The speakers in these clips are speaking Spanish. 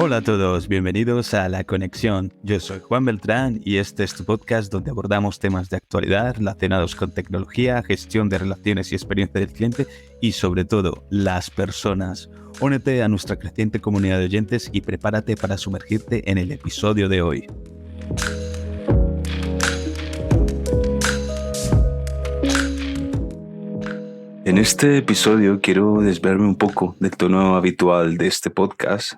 Hola a todos, bienvenidos a La Conexión. Yo soy Juan Beltrán y este es tu podcast donde abordamos temas de actualidad relacionados con tecnología, gestión de relaciones y experiencia del cliente y sobre todo las personas. Únete a nuestra creciente comunidad de oyentes y prepárate para sumergirte en el episodio de hoy. En este episodio quiero desviarme un poco del tono habitual de este podcast,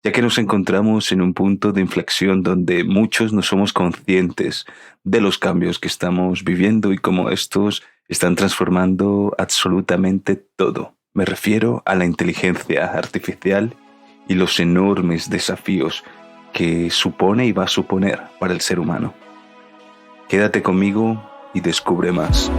ya que nos encontramos en un punto de inflexión donde muchos no somos conscientes de los cambios que estamos viviendo y cómo estos están transformando absolutamente todo. Me refiero a la inteligencia artificial y los enormes desafíos que supone y va a suponer para el ser humano. Quédate conmigo y descubre más.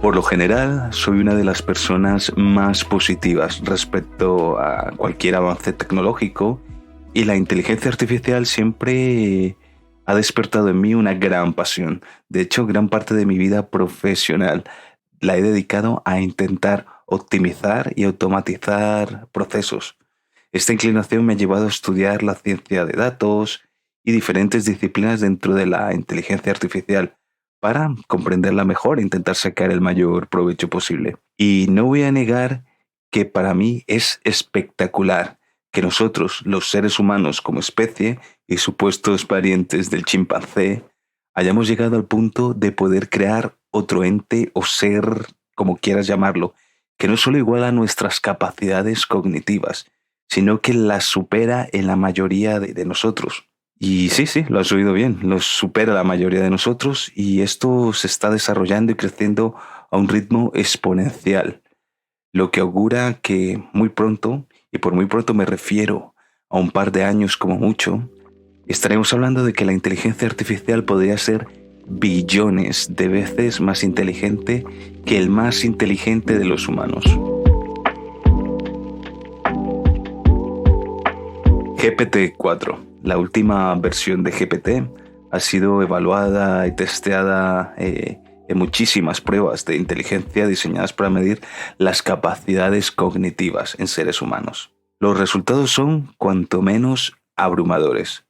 Por lo general, soy una de las personas más positivas respecto a cualquier avance tecnológico y la inteligencia artificial siempre ha despertado en mí una gran pasión. De hecho, gran parte de mi vida profesional la he dedicado a intentar optimizar y automatizar procesos. Esta inclinación me ha llevado a estudiar la ciencia de datos y diferentes disciplinas dentro de la inteligencia artificial para comprenderla mejor e intentar sacar el mayor provecho posible. Y no voy a negar que para mí es espectacular que nosotros, los seres humanos como especie y supuestos parientes del chimpancé, hayamos llegado al punto de poder crear otro ente o ser, como quieras llamarlo, que no solo iguala nuestras capacidades cognitivas, sino que las supera en la mayoría de nosotros. Y sí, lo has oído bien, los supera la mayoría de nosotros y esto se está desarrollando y creciendo a un ritmo exponencial, lo que augura que muy pronto, y por muy pronto me refiero a un par de años como mucho, estaremos hablando de que la inteligencia artificial podría ser billones de veces más inteligente que el más inteligente de los humanos. GPT-4. La última versión de GPT ha sido evaluada y testeada en muchísimas pruebas de inteligencia diseñadas para medir las capacidades cognitivas en seres humanos. Los resultados son cuanto menos abrumadores.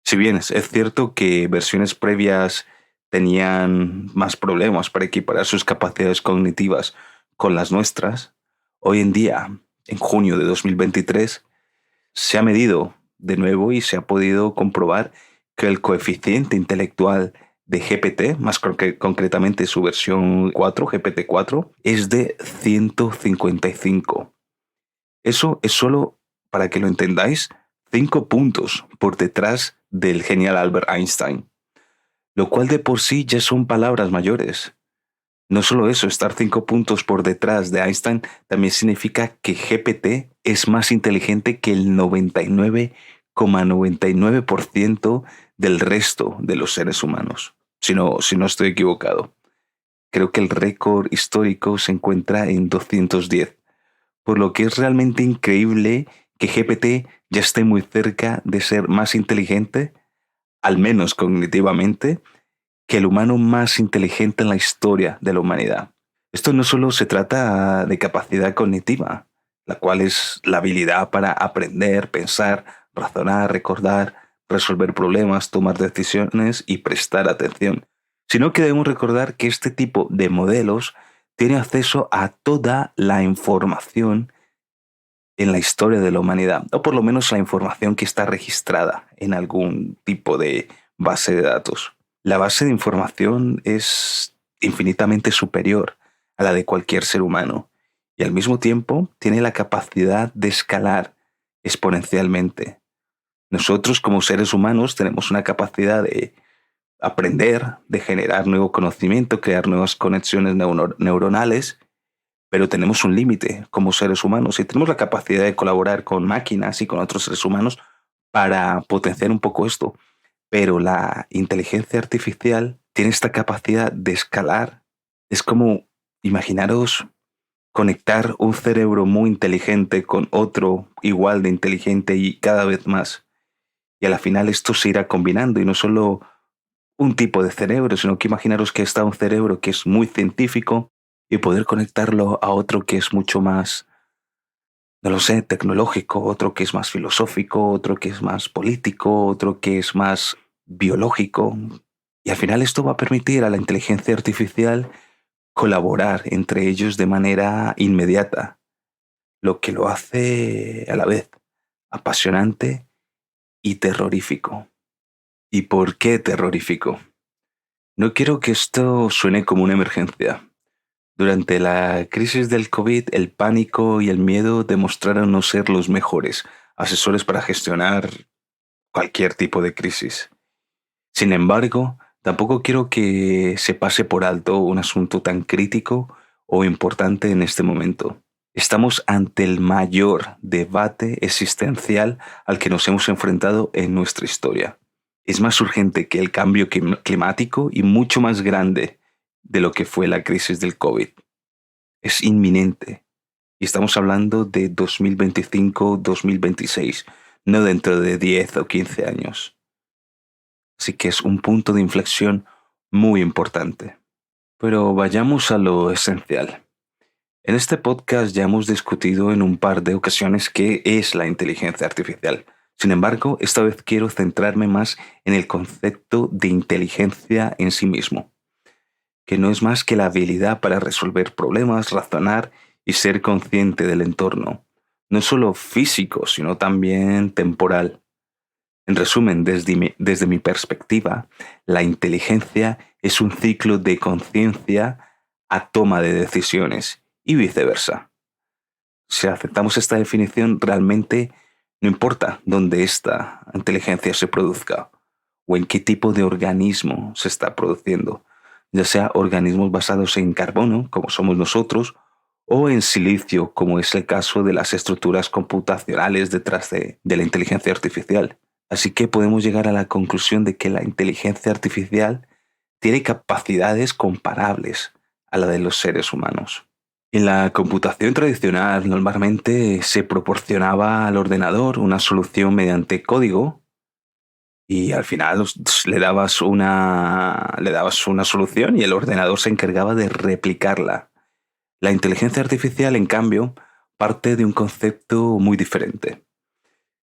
Si bien es cierto que versiones previas tenían más problemas para equiparar sus capacidades cognitivas con las nuestras, hoy en día, en junio de 2023, se ha medido de nuevo y se ha podido comprobar que el coeficiente intelectual de GPT, más concretamente su versión 4, GPT-4, es de 155. Eso es solo, para que lo entendáis, 5 puntos por detrás del genial Albert Einstein, lo cual de por sí ya son palabras mayores. No solo eso, estar 5 puntos por detrás de Einstein también significa que GPT es más inteligente que el 99,99% del resto de los seres humanos. Si no estoy equivocado. Creo que el récord histórico se encuentra en 210, por lo que es realmente increíble que GPT ya esté muy cerca de ser más inteligente, al menos cognitivamente, que el humano más inteligente en la historia de la humanidad. Esto no solo se trata de capacidad cognitiva, la cual es la habilidad para aprender, pensar, razonar, recordar, resolver problemas, tomar decisiones y prestar atención, sino que debemos recordar que este tipo de modelos tiene acceso a toda la información en la historia de la humanidad, o por lo menos la información que está registrada en algún tipo de base de datos. La base de información es infinitamente superior a la de cualquier ser humano y al mismo tiempo tiene la capacidad de escalar exponencialmente. Nosotros como seres humanos tenemos una capacidad de aprender, de generar nuevo conocimiento, crear nuevas conexiones neuronales, pero tenemos un límite como seres humanos y tenemos la capacidad de colaborar con máquinas y con otros seres humanos para potenciar un poco esto. Pero la inteligencia artificial tiene esta capacidad de escalar. Es como, imaginaros conectar un cerebro muy inteligente con otro igual de inteligente y cada vez más. Y a la final esto se irá combinando y no solo un tipo de cerebro, sino que imaginaros que está un cerebro que es muy científico y poder conectarlo a otro que es mucho más, no lo sé, tecnológico, otro que es más filosófico, otro que es más político, otro que es más biológico. Y al final esto va a permitir a la inteligencia artificial colaborar entre ellos de manera inmediata, lo que lo hace a la vez apasionante y terrorífico. ¿Y por qué terrorífico? No quiero que esto suene como una emergencia. Durante la crisis del COVID, el pánico y el miedo demostraron no ser los mejores asesores para gestionar cualquier tipo de crisis. Sin embargo, tampoco quiero que se pase por alto un asunto tan crítico o importante en este momento. Estamos ante el mayor debate existencial al que nos hemos enfrentado en nuestra historia. Es más urgente que el cambio climático y mucho más grande de lo que fue la crisis del COVID. Es inminente. Y estamos hablando de 2025-2026, no dentro de 10 o 15 años. Así que es un punto de inflexión muy importante. Pero vayamos a lo esencial. En este podcast ya hemos discutido en un par de ocasiones qué es la inteligencia artificial. Sin embargo, esta vez quiero centrarme más en el concepto de inteligencia en sí mismo, que no es más que la habilidad para resolver problemas, razonar y ser consciente del entorno, no solo físico, sino también temporal. En resumen, desde mi perspectiva, la inteligencia es un ciclo de conciencia a toma de decisiones y viceversa. Si aceptamos esta definición, realmente no importa dónde esta inteligencia se produzca o en qué tipo de organismo se está produciendo, ya sea organismos basados en carbono, como somos nosotros, o en silicio, como es el caso de las estructuras computacionales detrás de la inteligencia artificial. Así que podemos llegar a la conclusión de que la inteligencia artificial tiene capacidades comparables a la de los seres humanos. En la computación tradicional normalmente se proporcionaba al ordenador una solución mediante código y al final le dabas una solución y el ordenador se encargaba de replicarla. La inteligencia artificial, en cambio, parte de un concepto muy diferente.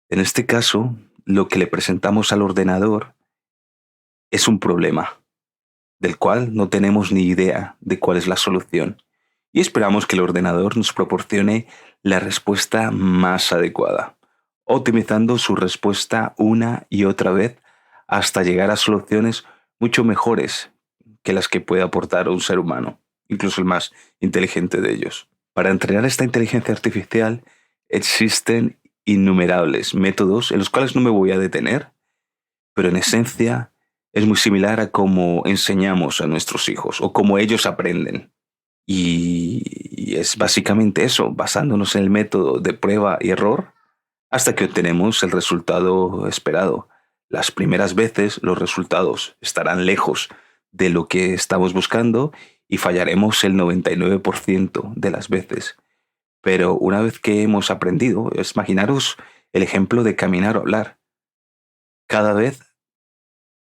En este caso, lo que le presentamos al ordenador es un problema, del cual no tenemos ni idea de cuál es la solución, y esperamos que el ordenador nos proporcione la respuesta más adecuada, optimizando su respuesta una y otra vez hasta llegar a soluciones mucho mejores que las que puede aportar un ser humano, incluso el más inteligente de ellos. Para entrenar esta inteligencia artificial existen innumerables métodos en los cuales no me voy a detener, pero en esencia es muy similar a cómo enseñamos a nuestros hijos o cómo ellos aprenden. Y es básicamente eso, basándonos en el método de prueba y error hasta que obtenemos el resultado esperado. Las primeras veces los resultados estarán lejos de lo que estamos buscando y fallaremos el 99% de las veces. Pero una vez que hemos aprendido, imaginaros el ejemplo de caminar o hablar. Cada vez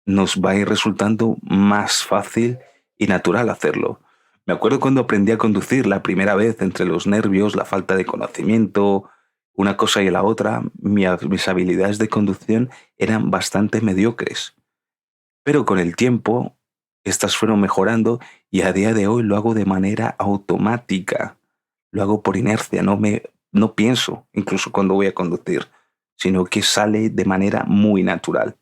nos va a ir resultando más fácil y natural hacerlo. Me acuerdo cuando aprendí a conducir la primera vez, entre los nervios, la falta de conocimiento, una cosa y la otra, mis habilidades de conducción eran bastante mediocres. Pero con el tiempo, estas fueron mejorando y a día de hoy lo hago de manera automática. Lo hago por inercia, no pienso, incluso cuando voy a conducir, sino que sale de manera muy natural.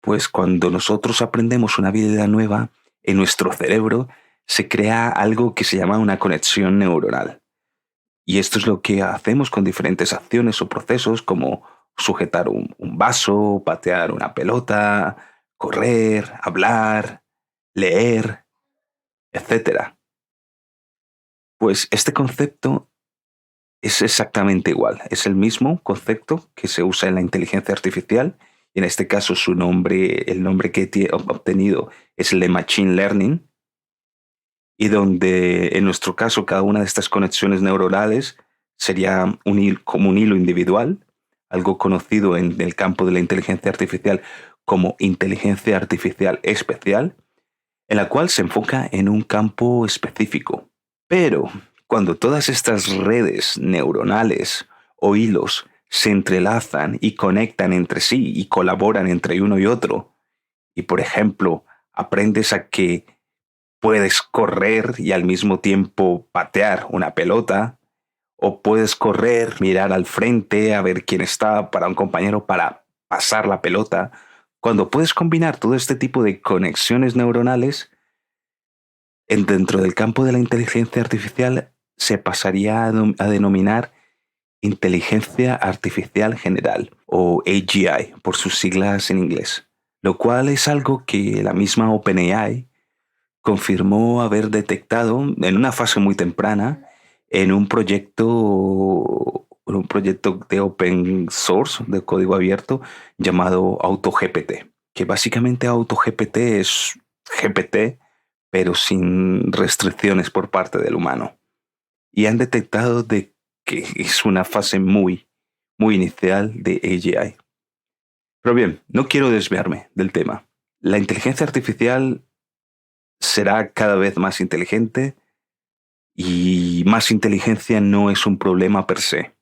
Pues cuando nosotros aprendemos una habilidad nueva, en nuestro cerebro se crea algo que se llama una conexión neuronal. Y esto es lo que hacemos con diferentes acciones o procesos como sujetar un vaso, patear una pelota, correr, hablar, leer, etc. Pues este concepto es exactamente igual. Es el mismo concepto que se usa en la inteligencia artificial. En este caso, el nombre que he obtenido es el de Machine Learning, y donde en nuestro caso cada una de estas conexiones neuronales sería como un hilo individual, algo conocido en el campo de la inteligencia artificial como inteligencia artificial especial, en la cual se enfoca en un campo específico. Pero cuando todas estas redes neuronales o hilos se entrelazan y conectan entre sí y colaboran entre uno y otro, y por ejemplo, aprendes a que puedes correr y al mismo tiempo patear una pelota, o puedes correr, mirar al frente a ver quién está para un compañero para pasar la pelota. Cuando puedes combinar todo este tipo de conexiones neuronales, dentro del campo de la inteligencia artificial se pasaría a denominar inteligencia artificial general o AGI por sus siglas en inglés, lo cual es algo que la misma OpenAI confirmó haber detectado en una fase muy temprana en un proyecto de open source, de código abierto, llamado AutoGPT, que básicamente AutoGPT es GPT, pero sin restricciones por parte del humano. Y han detectado de que es una fase muy, muy inicial de AGI. Pero bien, no quiero desviarme del tema. La inteligencia artificial será cada vez más inteligente y más inteligencia no es un problema per se,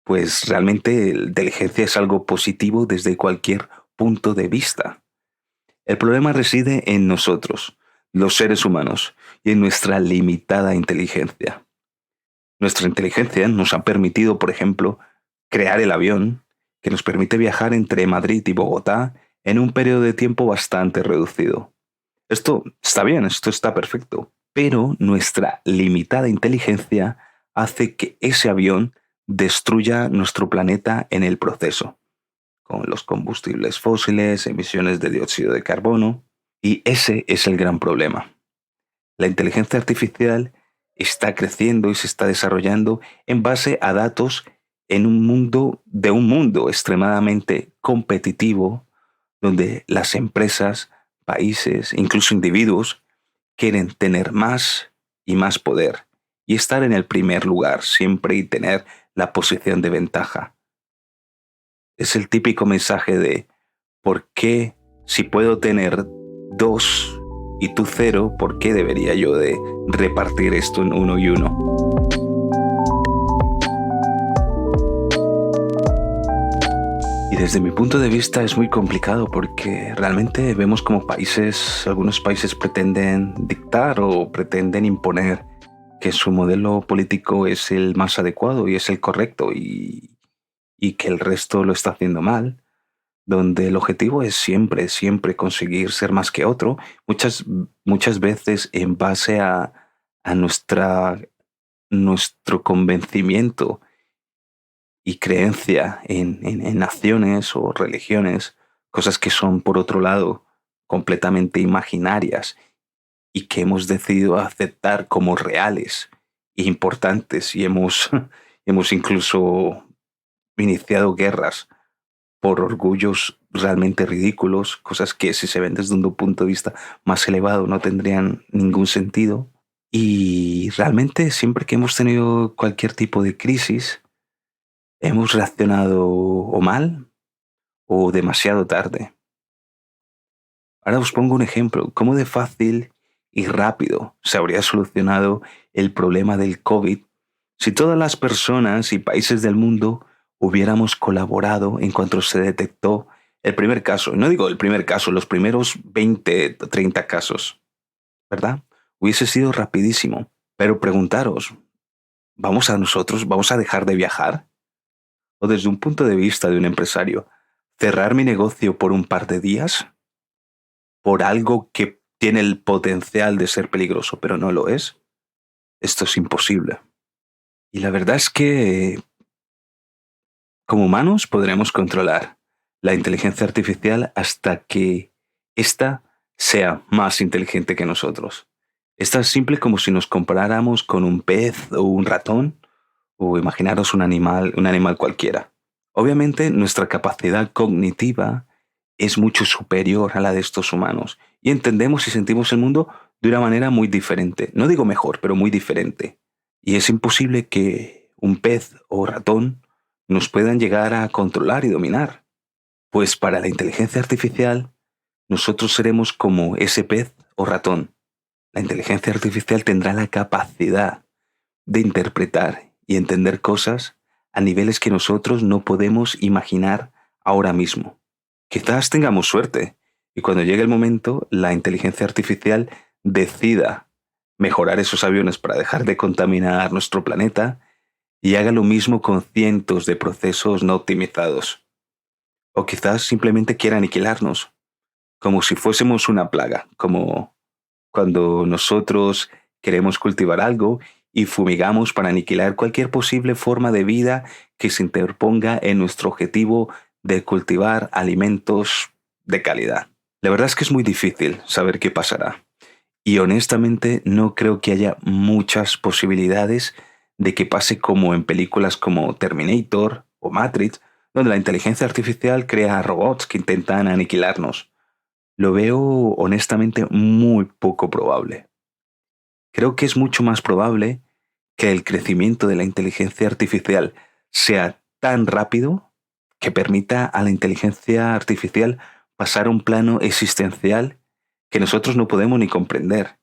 pues realmente la inteligencia es algo positivo desde cualquier punto de vista. El problema reside en nosotros, los seres humanos, y en nuestra limitada inteligencia. Nuestra inteligencia nos ha permitido, por ejemplo, crear el avión que nos permite viajar entre Madrid y Bogotá en un periodo de tiempo bastante reducido. Esto está bien, esto está perfecto, pero nuestra limitada inteligencia hace que ese avión destruya nuestro planeta en el proceso, con los combustibles fósiles, emisiones de dióxido de carbono, y ese es el gran problema. La inteligencia artificial está creciendo y se está desarrollando en base a datos en un mundo extremadamente competitivo, donde las empresas, países, incluso individuos, quieren tener más y más poder y estar en el primer lugar siempre y tener la posición de ventaja. Es el típico mensaje de ¿por qué si puedo tener dos y tú cero, por qué debería yo de repartir esto en uno y uno? Y desde mi punto de vista es muy complicado porque realmente vemos como algunos países pretenden dictar o pretenden imponer que su modelo político es el más adecuado y es el correcto y que el resto lo está haciendo mal, donde el objetivo es siempre, siempre conseguir ser más que otro, muchas veces en base a nuestro convencimiento y creencia en naciones o religiones, cosas que son, por otro lado, completamente imaginarias y que hemos decidido aceptar como reales e importantes y hemos incluso iniciado guerras por orgullos realmente ridículos, cosas que si se ven desde un punto de vista más elevado no tendrían ningún sentido. Y realmente siempre que hemos tenido cualquier tipo de crisis, hemos reaccionado o mal o demasiado tarde. Ahora os pongo un ejemplo. ¿Cómo de fácil y rápido se habría solucionado el problema del COVID si todas las personas y países del mundo hubiéramos colaborado en cuanto se detectó el primer caso? No digo el primer caso, los primeros 20 o 30 casos, ¿verdad? Hubiese sido rapidísimo. Pero preguntaros, ¿vamos a dejar de viajar? O desde un punto de vista de un empresario, ¿cerrar mi negocio por un par de días? ¿Por algo que tiene el potencial de ser peligroso, pero no lo es? Esto es imposible. Y la verdad es que como humanos podremos controlar la inteligencia artificial hasta que ésta sea más inteligente que nosotros. Es tan simple como si nos comparáramos con un pez o un ratón, o imaginaros un animal cualquiera. Obviamente nuestra capacidad cognitiva es mucho superior a la de estos humanos y entendemos y sentimos el mundo de una manera muy diferente. No digo mejor, pero muy diferente. Y es imposible que un pez o ratón nos puedan llegar a controlar y dominar. Pues para la inteligencia artificial, nosotros seremos como ese pez o ratón. La inteligencia artificial tendrá la capacidad de interpretar y entender cosas a niveles que nosotros no podemos imaginar ahora mismo. Quizás tengamos suerte y cuando llegue el momento, la inteligencia artificial decida mejorar esos aviones para dejar de contaminar nuestro planeta y haga lo mismo con cientos de procesos no optimizados. O quizás simplemente quiera aniquilarnos, como si fuésemos una plaga, como cuando nosotros queremos cultivar algo y fumigamos para aniquilar cualquier posible forma de vida que se interponga en nuestro objetivo de cultivar alimentos de calidad. La verdad es que es muy difícil saber qué pasará. Y honestamente no creo que haya muchas posibilidades de que pase como en películas como Terminator o Matrix, donde la inteligencia artificial crea robots que intentan aniquilarnos. Lo veo honestamente muy poco probable. Creo que es mucho más probable que el crecimiento de la inteligencia artificial sea tan rápido que permita a la inteligencia artificial pasar a un plano existencial que nosotros no podemos ni comprender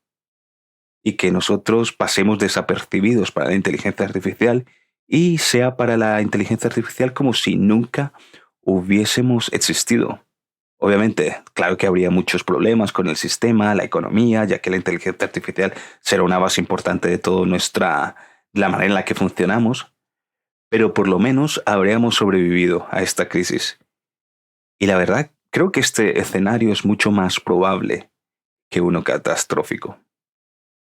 y que nosotros pasemos desapercibidos para la inteligencia artificial y sea para la inteligencia artificial como si nunca hubiésemos existido. Obviamente, claro que habría muchos problemas con el sistema, la economía, ya que la inteligencia artificial será una base importante de toda la manera en la que funcionamos, pero por lo menos habríamos sobrevivido a esta crisis. Y la verdad, creo que este escenario es mucho más probable que uno catastrófico.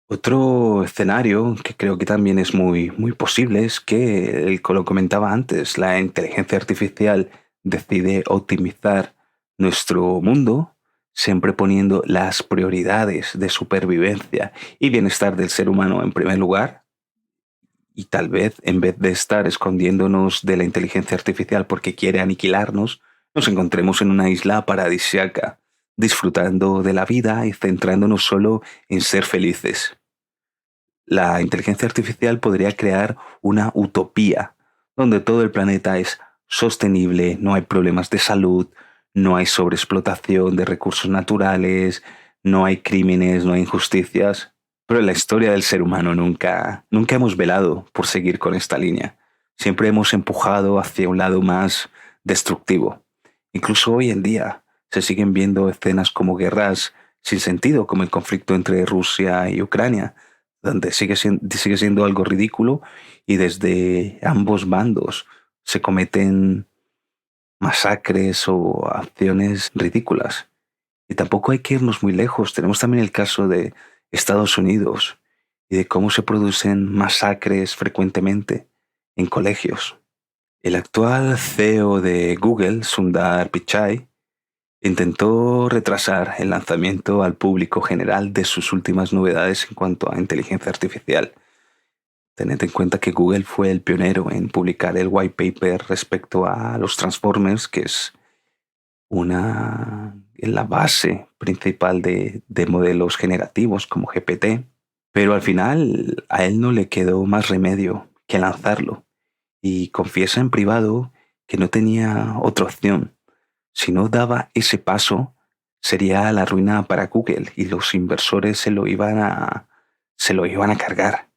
Otro escenario que creo que también es muy posible es que, lo comentaba antes, la inteligencia artificial decide optimizar nuestro mundo, siempre poniendo las prioridades de supervivencia y bienestar del ser humano en primer lugar. Y tal vez, en vez de estar escondiéndonos de la inteligencia artificial porque quiere aniquilarnos, nos encontremos en una isla paradisíaca, disfrutando de la vida y centrándonos solo en ser felices. La inteligencia artificial podría crear una utopía donde todo el planeta es sostenible, no hay problemas de salud, no hay sobreexplotación de recursos naturales, no hay crímenes, no hay injusticias. Pero en la historia del ser humano nunca hemos velado por seguir con esta línea. Siempre hemos empujado hacia un lado más destructivo. Incluso hoy en día se siguen viendo escenas como guerras sin sentido, como el conflicto entre Rusia y Ucrania, donde sigue siendo algo ridículo y desde ambos bandos se cometen masacres o acciones ridículas. Y tampoco hay que irnos muy lejos. Tenemos también el caso de Estados Unidos y de cómo se producen masacres frecuentemente en colegios. El actual CEO de Google, Sundar Pichai, intentó retrasar el lanzamiento al público general de sus últimas novedades en cuanto a inteligencia artificial. Tened en cuenta que Google fue el pionero en publicar el white paper respecto a los Transformers, que es la base principal de modelos generativos como GPT, pero al final a él no le quedó más remedio que lanzarlo y confiesa en privado que no tenía otra opción. Si no daba ese paso, sería la ruina para Google y los inversores se lo iban a cargar,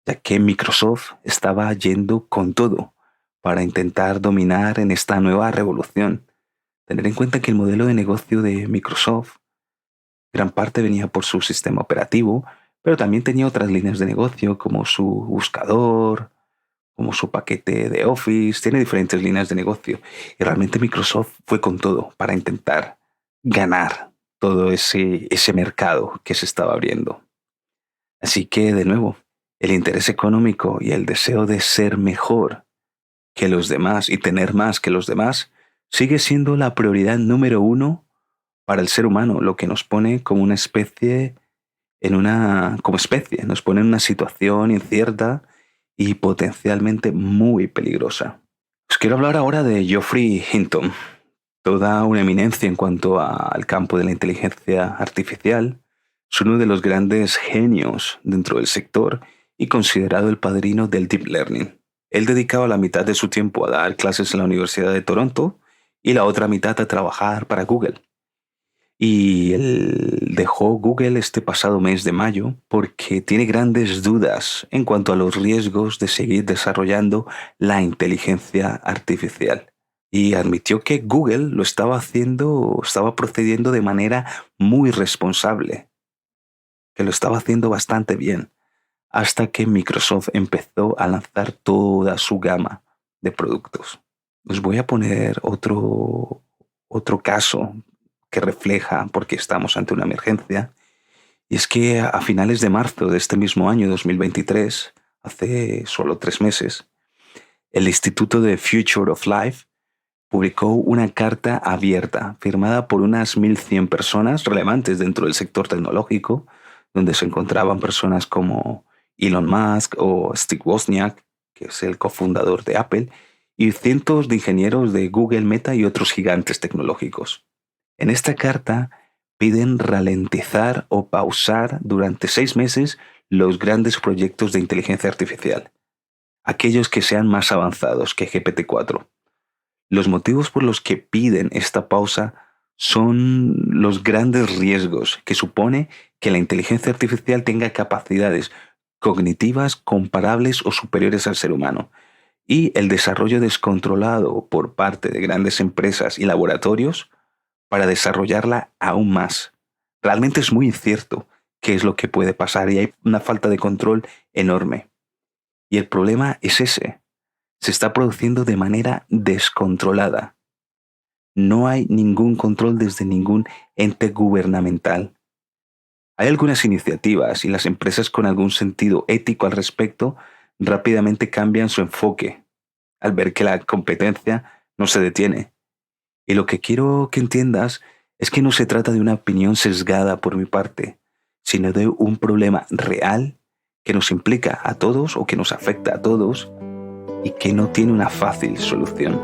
ya que Microsoft estaba yendo con todo para intentar dominar en esta nueva revolución. Tener en cuenta que el modelo de negocio de Microsoft, gran parte venía por su sistema operativo, pero también tenía otras líneas de negocio como su buscador, como su paquete de Office, tiene diferentes líneas de negocio. Y realmente Microsoft fue con todo para intentar ganar todo ese mercado que se estaba abriendo. Así que, de nuevo, el interés económico y el deseo de ser mejor que los demás y tener más que los demás sigue siendo la prioridad número uno para el ser humano, lo que nos pone como una especie nos pone en una situación incierta y potencialmente muy peligrosa. Os quiero hablar ahora de Geoffrey Hinton, toda una eminencia en cuanto al campo de la inteligencia artificial. Es uno de los grandes genios dentro del sector y considerado el padrino del Deep Learning. Él dedicaba la mitad de su tiempo a dar clases en la Universidad de Toronto y la otra mitad a trabajar para Google. Y él dejó Google este pasado mes de mayo porque tiene grandes dudas en cuanto a los riesgos de seguir desarrollando la inteligencia artificial. Y admitió que Google lo estaba procediendo de manera muy responsable, que lo estaba haciendo bastante bien, hasta que Microsoft empezó a lanzar toda su gama de productos. Os voy a poner otro caso que refleja por qué estamos ante una emergencia. Y es que a finales de marzo de este mismo año 2023, hace solo 3 meses, el Instituto de Future of Life publicó una carta abierta firmada por unas 1.100 personas relevantes dentro del sector tecnológico, donde se encontraban personas como Elon Musk o Steve Wozniak, que es el cofundador de Apple, y cientos de ingenieros de Google, Meta y otros gigantes tecnológicos. En esta carta piden ralentizar o pausar durante 6 meses los grandes proyectos de inteligencia artificial, aquellos que sean más avanzados que GPT-4. Los motivos por los que piden esta pausa son los grandes riesgos que supone que la inteligencia artificial tenga capacidades cognitivas comparables o superiores al ser humano, y el desarrollo descontrolado por parte de grandes empresas y laboratorios para desarrollarla aún más. Realmente es muy incierto qué es lo que puede pasar y hay una falta de control enorme. Y el problema es ese. Se está produciendo de manera descontrolada. No hay ningún control desde ningún ente gubernamental. Hay algunas iniciativas y las empresas con algún sentido ético al respecto rápidamente cambian su enfoque al ver que la competencia no se detiene. Y lo que quiero que entiendas es que no se trata de una opinión sesgada por mi parte, sino de un problema real que nos implica a todos o que nos afecta a todos y que no tiene una fácil solución.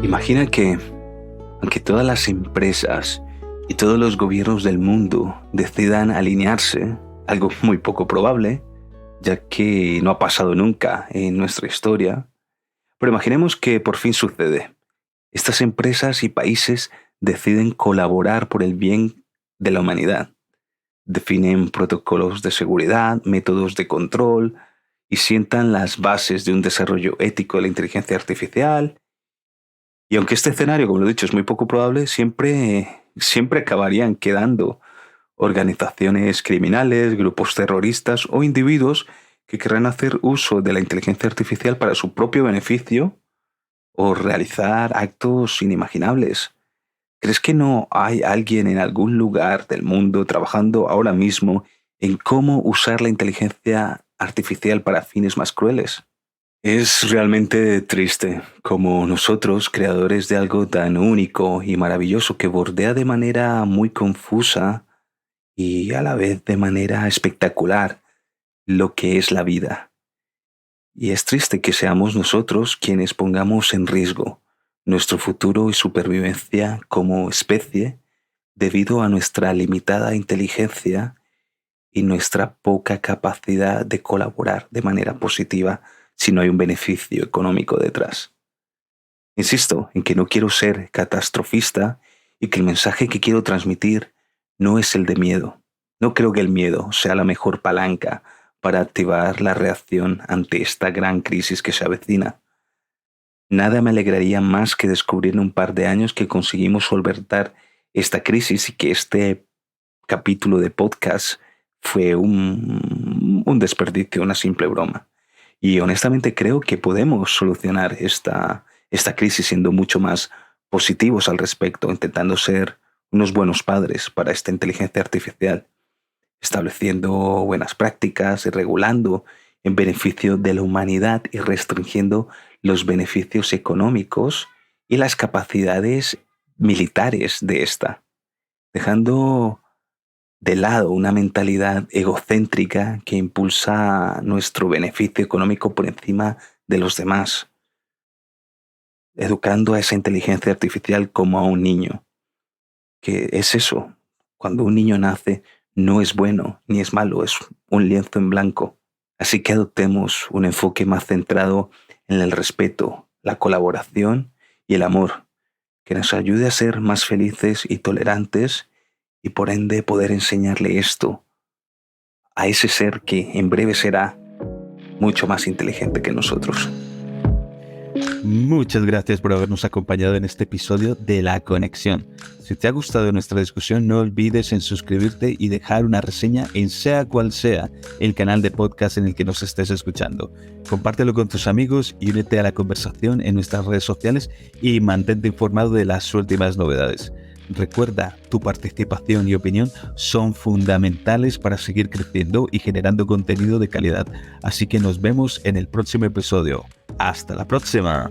Imagina que, aunque todas las empresas y todos los gobiernos del mundo decidan alinearse, algo muy poco probable, ya que no ha pasado nunca en nuestra historia, pero imaginemos que por fin sucede. Estas empresas y países deciden colaborar por el bien de la humanidad. Definen protocolos de seguridad, métodos de control y sientan las bases de un desarrollo ético de la inteligencia artificial. Y aunque este escenario, como lo he dicho, es muy poco probable, siempre acabarían quedando organizaciones criminales, grupos terroristas o individuos que querrán hacer uso de la inteligencia artificial para su propio beneficio o realizar actos inimaginables. ¿Crees que no hay alguien en algún lugar del mundo trabajando ahora mismo en cómo usar la inteligencia artificial para fines más crueles? Es realmente triste como nosotros, creadores de algo tan único y maravilloso que bordea de manera muy confusa y a la vez de manera espectacular lo que es la vida. Y es triste que seamos nosotros quienes pongamos en riesgo nuestro futuro y supervivencia como especie debido a nuestra limitada inteligencia y nuestra poca capacidad de colaborar de manera positiva si no hay un beneficio económico detrás. Insisto en que no quiero ser catastrofista y que el mensaje que quiero transmitir no es el de miedo. No creo que el miedo sea la mejor palanca para activar la reacción ante esta gran crisis que se avecina. Nada me alegraría más que descubrir en un par de años que conseguimos solventar esta crisis y que este capítulo de podcast fue un desperdicio, una simple broma. Y honestamente creo que podemos solucionar esta crisis siendo mucho más positivos al respecto, intentando ser unos buenos padres para esta inteligencia artificial, estableciendo buenas prácticas y regulando en beneficio de la humanidad y restringiendo los beneficios económicos y las capacidades militares de esta, dejando de lado una mentalidad egocéntrica que impulsa nuestro beneficio económico por encima de los demás, educando a esa inteligencia artificial como a un niño, que es eso. Cuando un niño nace, no es bueno ni es malo, es un lienzo en blanco. Así que adoptemos un enfoque más centrado en el respeto, la colaboración y el amor, que nos ayude a ser más felices y tolerantes y por ende poder enseñarle esto a ese ser que en breve será mucho más inteligente que nosotros. Muchas gracias por habernos acompañado en este episodio de La Conexión. Si te ha gustado nuestra discusión, no olvides en suscribirte y dejar una reseña en sea cual sea el canal de podcast en el que nos estés escuchando. Compártelo con tus amigos y únete a la conversación en nuestras redes sociales y mantente informado de las últimas novedades. Recuerda, tu participación y opinión son fundamentales para seguir creciendo y generando contenido de calidad. Así que nos vemos en el próximo episodio. ¡Hasta la próxima!